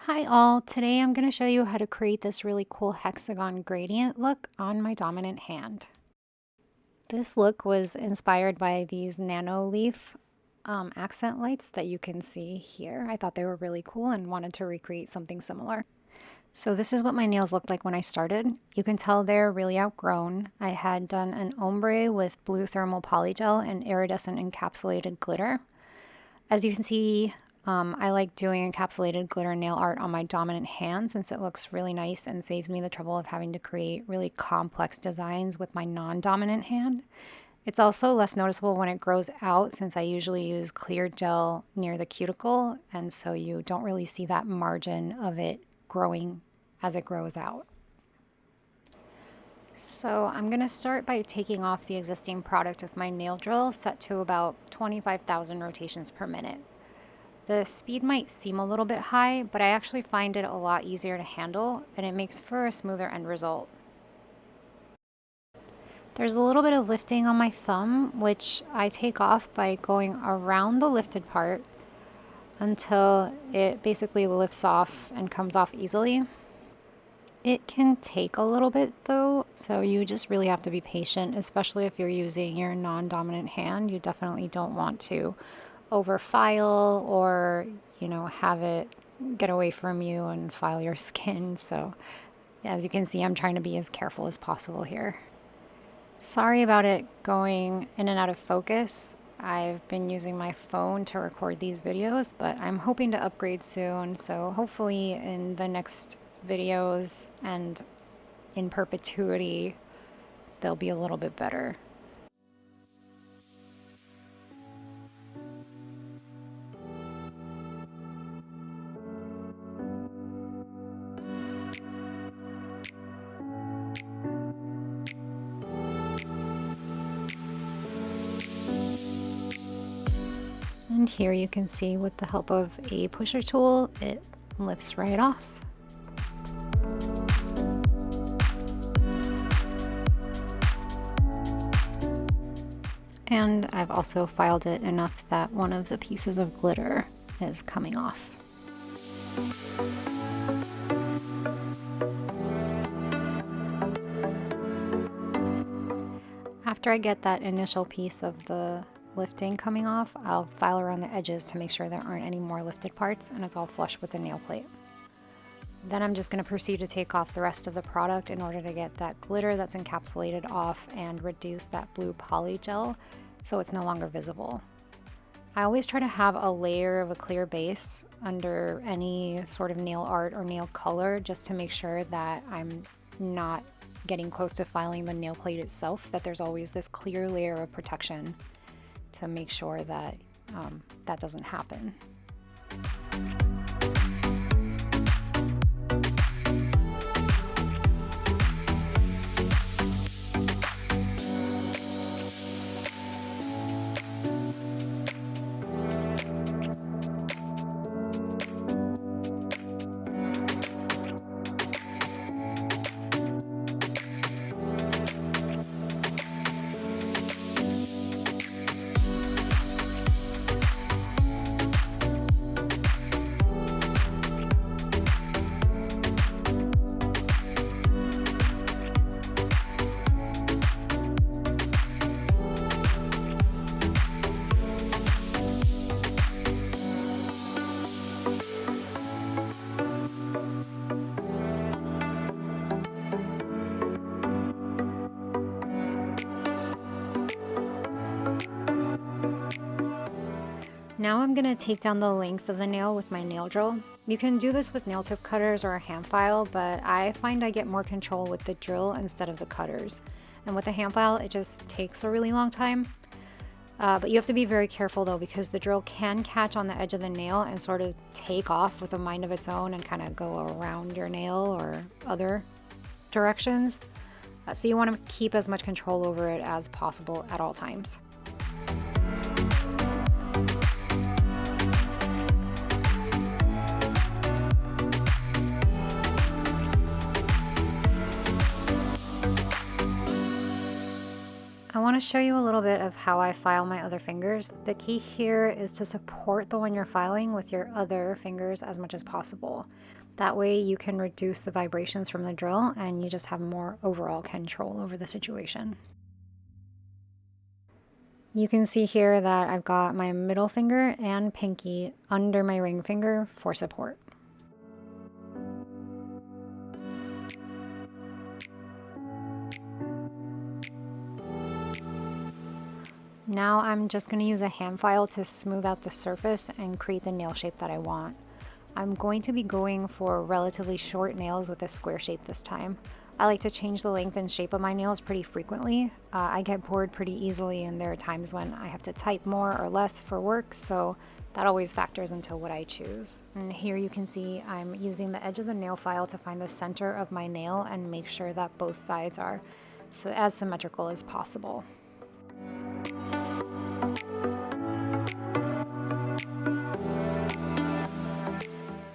Hi all, today I'm going to show you how to create this really cool hexagon gradient look on my dominant hand. This look was inspired by these Nanoleaf accent lights that you can see here. I thought they were really cool and wanted to recreate something similar. So this is what my nails looked like when I started. You can tell they're really outgrown. I had done an ombre with blue thermal polygel and iridescent encapsulated glitter. As you can see, I like doing encapsulated glitter nail art on my dominant hand since it looks really nice and saves me the trouble of having to create really complex designs with my non-dominant hand. It's also less noticeable when it grows out since I usually use clear gel near the cuticle, and so you don't really see that margin of it growing as it grows out. So I'm going to start by taking off the existing product with my nail drill set to about 25,000 rotations per minute. The speed might seem a little bit high, but I actually find it a lot easier to handle, and it makes for a smoother end result. There's a little bit of lifting on my thumb, which I take off by going around the lifted part until it basically lifts off and comes off easily. It can take a little bit though, so you just really have to be patient, especially if you're using your non-dominant hand. You definitely don't want to overfile or, have it get away from you and file your skin. So as you can see, I'm trying to be as careful as possible here. Sorry about it going in and out of focus. I've been using my phone to record these videos, but I'm hoping to upgrade soon. So hopefully in the next videos and in perpetuity, they'll be a little bit better. And here you can see with the help of a pusher tool, it lifts right off. And I've also filed it enough that one of the pieces of glitter is coming off. After I get that initial piece of the lifting coming off, I'll file around the edges to make sure there aren't any more lifted parts and it's all flush with the nail plate. Then I'm just going to proceed to take off the rest of the product in order to get that glitter that's encapsulated off and reduce that blue poly gel so it's no longer visible. I always try to have a layer of a clear base under any sort of nail art or nail color just to make sure that I'm not getting close to filing the nail plate itself, that there's always this clear layer of protection to make sure that that doesn't happen. Now I'm going to take down the length of the nail with my nail drill. You can do this with nail tip cutters or a hand file, but I find I get more control with the drill instead of the cutters. And with a hand file, it just takes a really long time. But you have to be very careful though, because the drill can catch on the edge of the nail and sort of take off with a mind of its own and kind of go around your nail or other directions. So you want to keep as much control over it as possible at all times. want want to show you a little bit of how I file my other fingers. The key here is to support the one you're filing with your other fingers as much as possible. That way you can reduce the vibrations from the drill and you just have more overall control over the situation. You can see here that I've got my middle finger and pinky under my ring finger for support. Now I'm just going to use a hand file to smooth out the surface and create the nail shape that I want. I'm going to be going for relatively short nails with a square shape this time. I like to change the length and shape of my nails pretty frequently. I get bored pretty easily, and there are times when I have to type more or less for work, so that always factors into what I choose. And here you can see I'm using the edge of the nail file to find the center of my nail and make sure that both sides are as symmetrical as possible.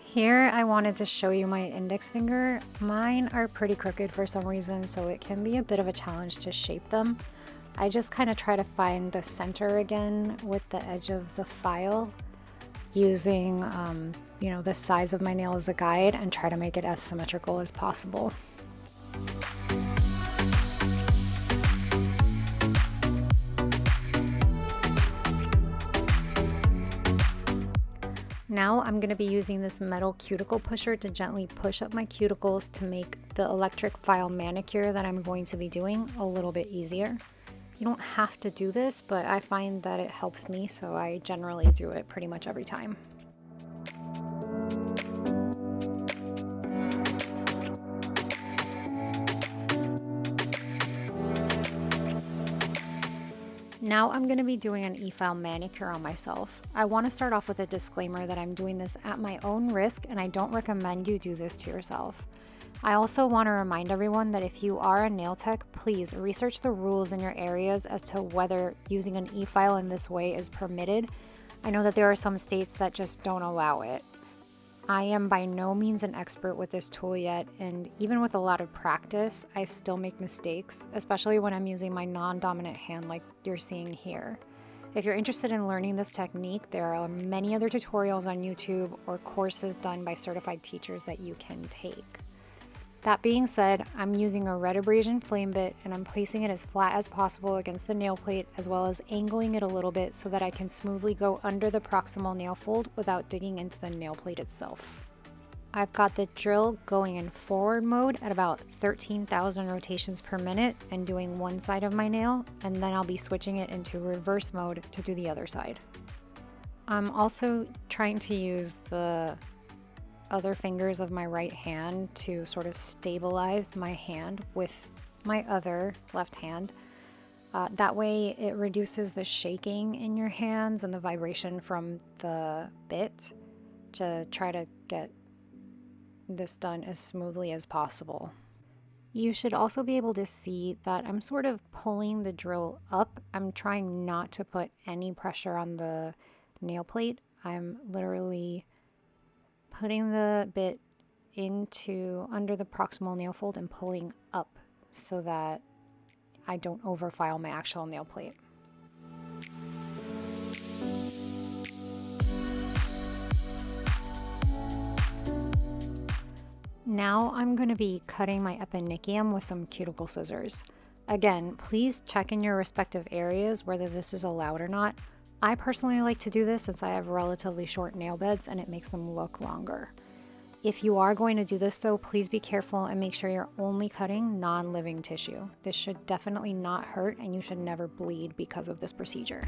Here I wanted to show you my index finger. Mine are pretty crooked for some reason, so it can be a bit of a challenge to shape them. I just kind of try to find the center again with the edge of the file, using the size of my nail as a guide, and try to make it as symmetrical as possible. Now I'm going to be using this metal cuticle pusher to gently push up my cuticles to make the electric file manicure that I'm going to be doing a little bit easier. You don't have to do this, but I find that it helps me, so I generally do it pretty much every time. Now I'm going to be doing an e-file manicure on myself. I want to start off with a disclaimer that I'm doing this at my own risk and I don't recommend you do this to yourself. I also want to remind everyone that if you are a nail tech, please research the rules in your areas as to whether using an e-file in this way is permitted. I know that there are some states that just don't allow it. I am by no means an expert with this tool yet, and even with a lot of practice, I still make mistakes, especially when I'm using my non-dominant hand like you're seeing here. If you're interested in learning this technique, there are many other tutorials on YouTube or courses done by certified teachers that you can take. That being said, I'm using a red abrasion flame bit and I'm placing it as flat as possible against the nail plate, as well as angling it a little bit so that I can smoothly go under the proximal nail fold without digging into the nail plate itself. I've got the drill going in forward mode at about 13,000 rotations per minute and doing one side of my nail, and then I'll be switching it into reverse mode to do the other side. I'm also trying to use the other fingers of my right hand to sort of stabilize my hand with my other left hand. That way it reduces the shaking in your hands and the vibration from the bit, to try to get this done as smoothly as possible. You should also be able to see that I'm sort of pulling the drill up. I'm trying not to put any pressure on the nail plate. I'm literally putting the bit under the proximal nail fold and pulling up so that I don't overfile my actual nail plate. Now I'm going to be cutting my eponychium with some cuticle scissors. Again, please check in your respective areas whether this is allowed or not. I personally like to do this since I have relatively short nail beds and it makes them look longer. If you are going to do this though, please be careful and make sure you're only cutting non-living tissue. This should definitely not hurt and you should never bleed because of this procedure.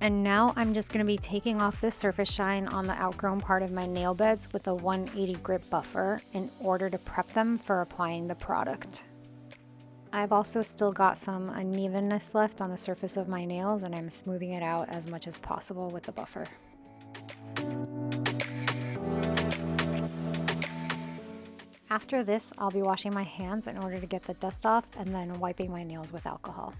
And now I'm just going to be taking off the surface shine on the outgrown part of my nail beds with a 180 grip buffer in order to prep them for applying the product. I've also still got some unevenness left on the surface of my nails, and I'm smoothing it out as much as possible with the buffer. After this, I'll be washing my hands in order to get the dust off and then wiping my nails with alcohol.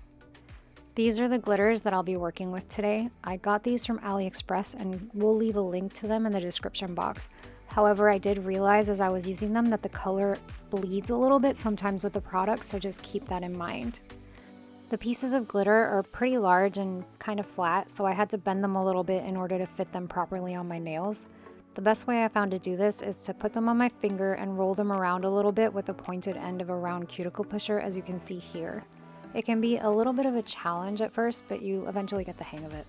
These are the glitters that I'll be working with today. I got these from AliExpress and we'll leave a link to them in the description box. However, I did realize as I was using them that the color bleeds a little bit sometimes with the product, so just keep that in mind. The pieces of glitter are pretty large and kind of flat, so I had to bend them a little bit in order to fit them properly on my nails. The best way I found to do this is to put them on my finger and roll them around a little bit with the pointed end of a round cuticle pusher, as you can see here. It can be a little bit of a challenge at first, but you eventually get the hang of it.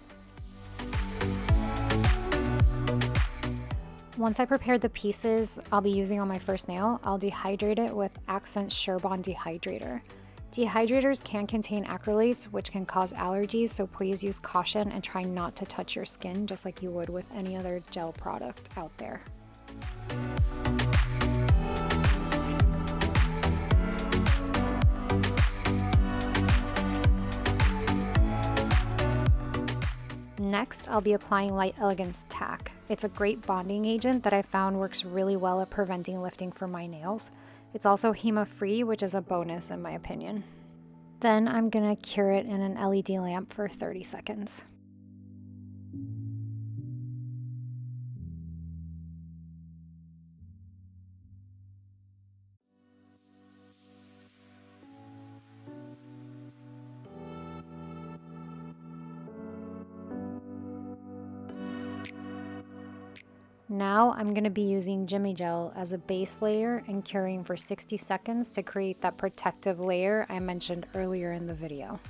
Once I prepared the pieces I'll be using on my first nail, I'll dehydrate it with Accent Surebond Dehydrator. Dehydrators can contain acrylates, which can cause allergies, so please use caution and try not to touch your skin just like you would with any other gel product out there. Next, I'll be applying Light Elegance Tack. It's a great bonding agent that I found works really well at preventing lifting for my nails. It's also HEMA-free, which is a bonus in my opinion. Then I'm gonna cure it in an LED lamp for 30 seconds. Now I'm going to be using Jimmy Gel as a base layer and curing for 60 seconds to create that protective layer I mentioned earlier in the video.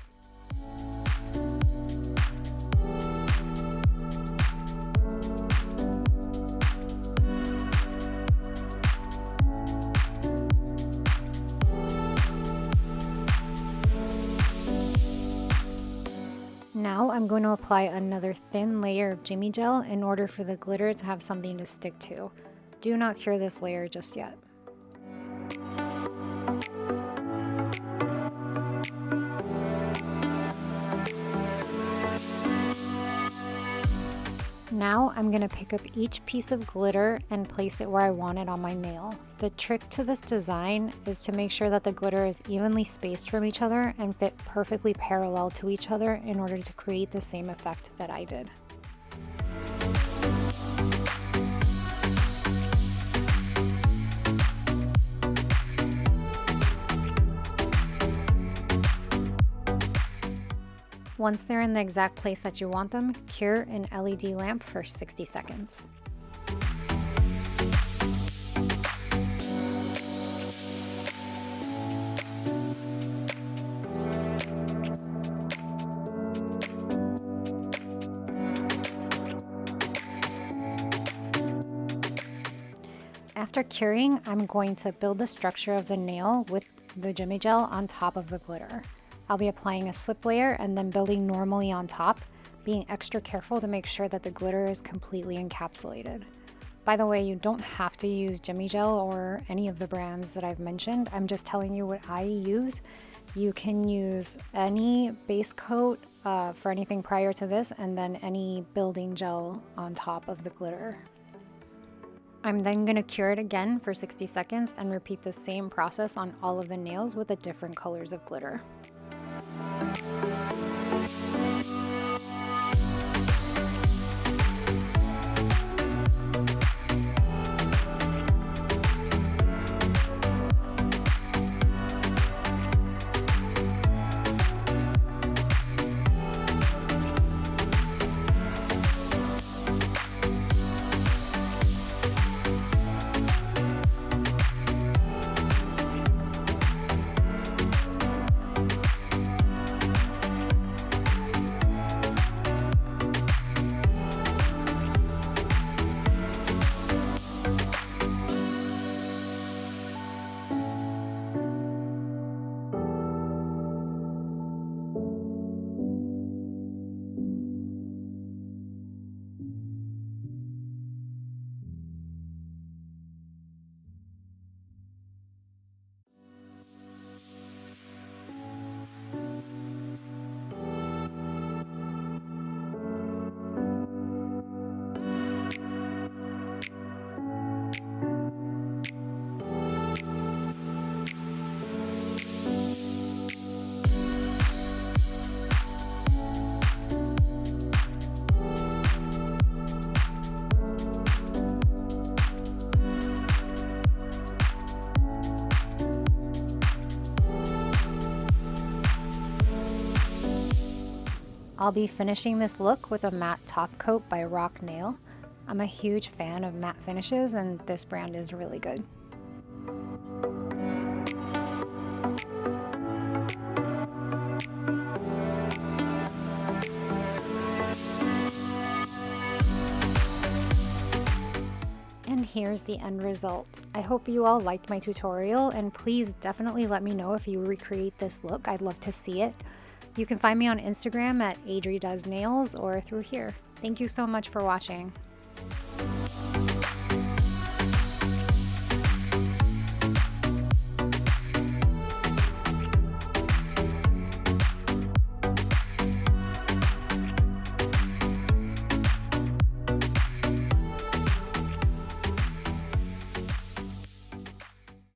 Now I'm going to apply another thin layer of Jimmy Gel in order for the glitter to have something to stick to. Do not cure this layer just yet. Now I'm going to pick up each piece of glitter and place it where I want it on my nail. The trick to this design is to make sure that the glitter is evenly spaced from each other and fit perfectly parallel to each other in order to create the same effect that I did. Once they're in the exact place that you want them, cure an LED lamp for 60 seconds. After curing, I'm going to build the structure of the nail with the Jimmy Gel on top of the glitter. I'll be applying a slip layer and then building normally on top, being extra careful to make sure that the glitter is completely encapsulated. By the way, you don't have to use Jimmy Gel or any of the brands that I've mentioned. I'm just telling you what I use. You can use any base coat for anything prior to this, and then any building gel on top of the glitter. I'm then going to cure it again for 60 seconds and repeat the same process on all of the nails with the different colors of glitter. I'll be finishing this look with a matte top coat by Rock Nail. I'm a huge fan of matte finishes and this brand is really good. And here's the end result. I hope you all liked my tutorial, and please definitely let me know if you recreate this look. I'd love to see it. You can find me on Instagram at AdriDoesNails or through here. Thank you so much for watching.